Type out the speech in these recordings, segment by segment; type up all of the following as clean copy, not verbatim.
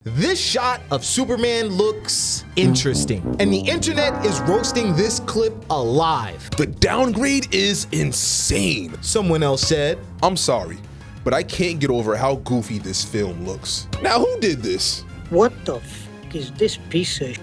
This shot of Superman looks interesting, and the internet is roasting this clip alive. The downgrade is insane. Someone else said, I'm sorry, but I can't get over how goofy this film looks. Now, who did this? What the f is this piece of?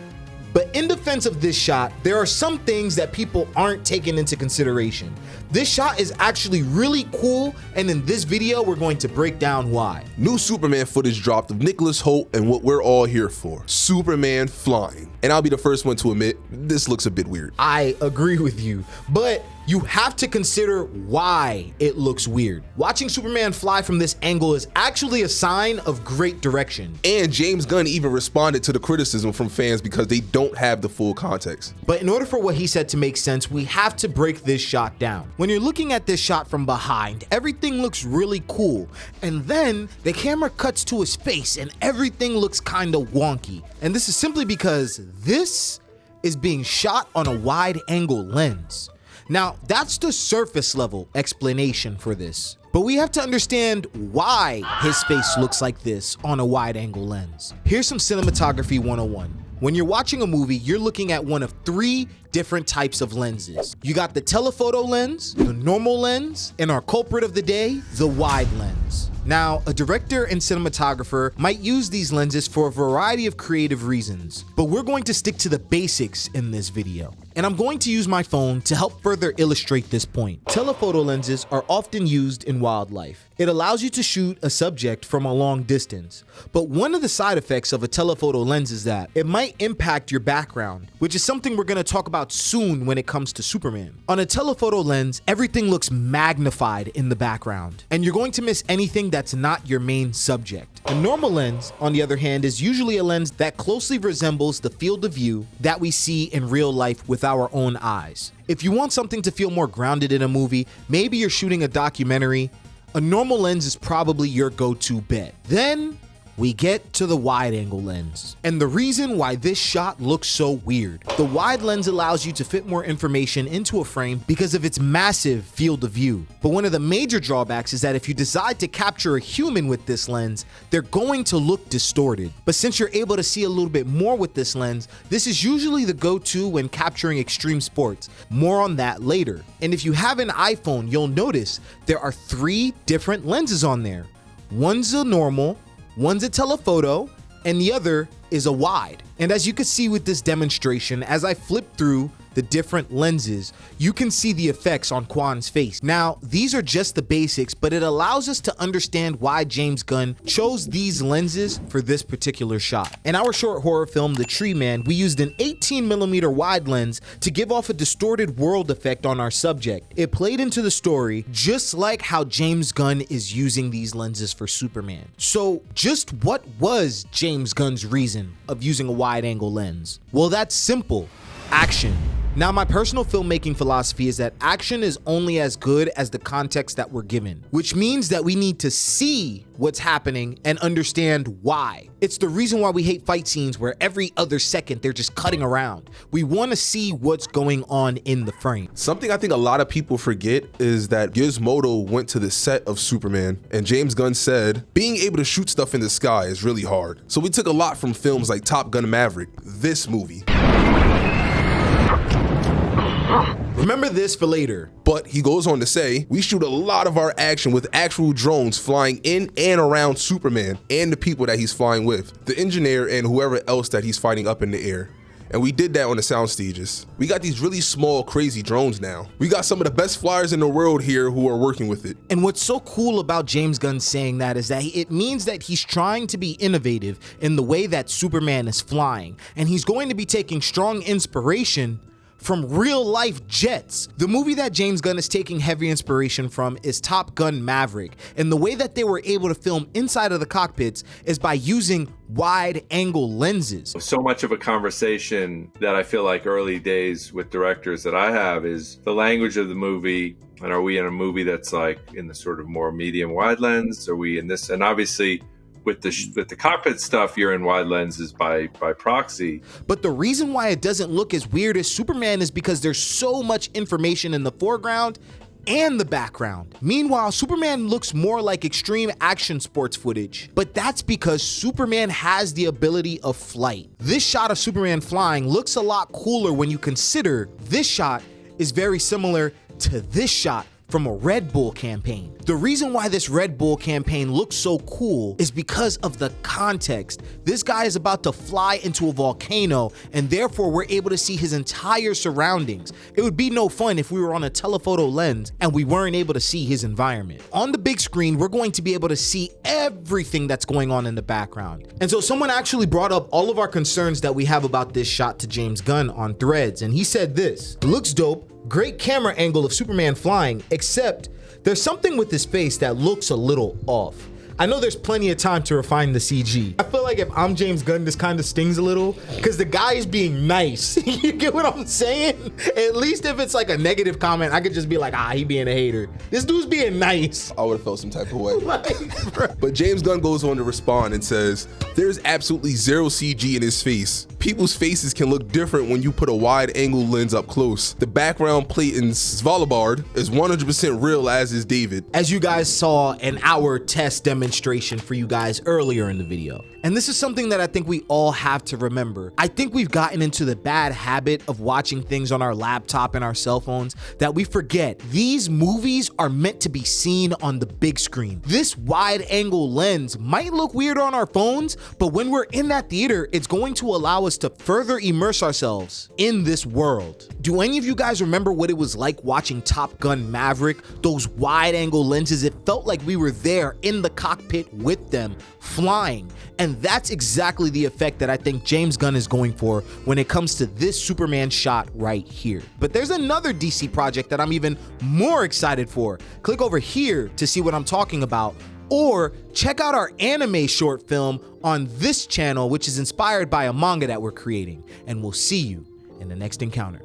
But in defense of this shot, there are some things that people aren't taking into consideration. This shot is actually really cool, and in this video, we're going to break down why. New Superman footage dropped of Nicholas Hoult and what we're all here for, Superman flying. And I'll be the first one to admit, this looks a bit weird. I agree with you, but you have to consider why it looks weird. Watching Superman fly from this angle is actually a sign of great direction. And James Gunn even responded to the criticism from fans because they don't have the full context. But in order for what he said to make sense, we have to break this shot down. When you're looking at this shot from behind, everything looks really cool. And then the camera cuts to his face and everything looks kind of wonky. And this is simply because this is being shot on a wide angle lens. Now, that's the surface level explanation for this, but we have to understand why his face looks like this on a wide angle lens. Here's some cinematography 101. When you're watching a movie, you're looking at one of three different types of lenses. You got the telephoto lens, the normal lens, and our culprit of the day, the wide lens. Now, a director and cinematographer might use these lenses for a variety of creative reasons, but we're going to stick to the basics in this video. And I'm going to use my phone to help further illustrate this point. Telephoto lenses are often used in wildlife. It allows you to shoot a subject from a long distance. But one of the side effects of a telephoto lens is that it might impact your background, which is something we're going to talk about soon when it comes to Superman. On a telephoto lens, everything looks magnified in the background, and you're going to miss anything that's not your main subject. A normal lens, on the other hand, is usually a lens that closely resembles the field of view that we see in real life with our own eyes. If you want something to feel more grounded in a movie, maybe you're shooting a documentary, a normal lens is probably your go-to bet. Then we get to the wide angle lens. And the reason why this shot looks so weird. The wide lens allows you to fit more information into a frame because of its massive field of view. But one of the major drawbacks is that if you decide to capture a human with this lens, they're going to look distorted. But since you're able to see a little bit more with this lens, this is usually the go-to when capturing extreme sports. More on that later. And if you have an iPhone, you'll notice there are three different lenses on there. One's a normal, one's a telephoto, and the other is a wide. And as you can see with this demonstration, as I flip through the different lenses, you can see the effects on Kwan's face. Now, these are just the basics, but it allows us to understand why James Gunn chose these lenses for this particular shot. In our short horror film, The Tree Man, we used an 18mm wide lens to give off a distorted world effect on our subject. It played into the story just like how James Gunn is using these lenses for Superman. So just what was James Gunn's reason of using a wide angle lens? Well, that's simple: action. Now, my personal filmmaking philosophy is that action is only as good as the context that we're given, which means that we need to see what's happening and understand why. It's the reason why we hate fight scenes where every other second they're just cutting around. We want to see what's going on in the frame. Something I think a lot of people forget is that Gizmodo went to the set of Superman, and James Gunn said, being able to shoot stuff in the sky is really hard. So we took a lot from films like Top Gun Maverick, this movie. Remember this for later. But he goes on to say, we shoot a lot of our action with actual drones flying in and around Superman and the people that he's flying with, the engineer and whoever else that he's fighting up in the air. And we did that on the sound stages. We got these really small, crazy drones now. We got some of the best flyers in the world here who are working with it. And what's so cool about James Gunn saying that is that it means that he's trying to be innovative in the way that Superman is flying. And he's going to be taking strong inspiration from real life jets. The movie that James Gunn is taking heavy inspiration from is Top Gun Maverick, and the way that they were able to film inside of the cockpits is by using wide angle lenses. So much of a conversation that I feel like early days with directors that I have is the language of the movie, and are we in a movie that's like in the sort of more medium wide lens? Are we in this? And obviously with the cockpit stuff, you're in wide lenses by proxy. But the reason why it doesn't look as weird as Superman is because there's so much information in the foreground and the background. Meanwhile, Superman looks more like extreme action sports footage, but that's because Superman has the ability of flight. This shot of Superman flying looks a lot cooler when you consider this shot is very similar to this shot from a Red Bull campaign. The reason why this Red Bull campaign looks so cool is because of the context. This guy is about to fly into a volcano, and therefore we're able to see his entire surroundings. It would be no fun if we were on a telephoto lens and we weren't able to see his environment. On the big screen, we're going to be able to see everything that's going on in the background. And so someone actually brought up all of our concerns that we have about this shot to James Gunn on Threads, and he said this: "Looks dope, great camera angle of Superman flying, except there's something with his face that looks a little off. I know there's plenty of time to refine the CG. I feel like if I'm James Gunn, this kind of stings a little because the guy is being nice. You get what I'm saying? At least if it's like a negative comment, I could just be like, he being a hater. This dude's being nice." I would have felt some type of way. Like, But James Gunn goes on to respond and says, "There's absolutely zero CG in his face. People's faces can look different when you put a wide angle lens up close. The background plate in Svalbard is 100% real, as is David." as you guys saw in our test demonstration for you guys earlier in the video. And this is something that I think we all have to remember. I think we've gotten into the bad habit of watching things on our laptop and our cell phones that we forget these movies are meant to be seen on the big screen. This wide angle lens might look weird on our phones, but when we're in that theater, it's going to allow us to further immerse ourselves in this world. Do any of you guys remember what it was like watching Top Gun Maverick? Those wide angle lenses, it felt like we were there in the cockpit with them, flying. And that's exactly the effect that I think James Gunn is going for when it comes to this Superman shot right here. But there's another DC project that I'm even more excited for. Click over here to see what I'm talking about, or check out our anime short film on this channel, which is inspired by a manga that we're creating. And we'll see you in the next encounter.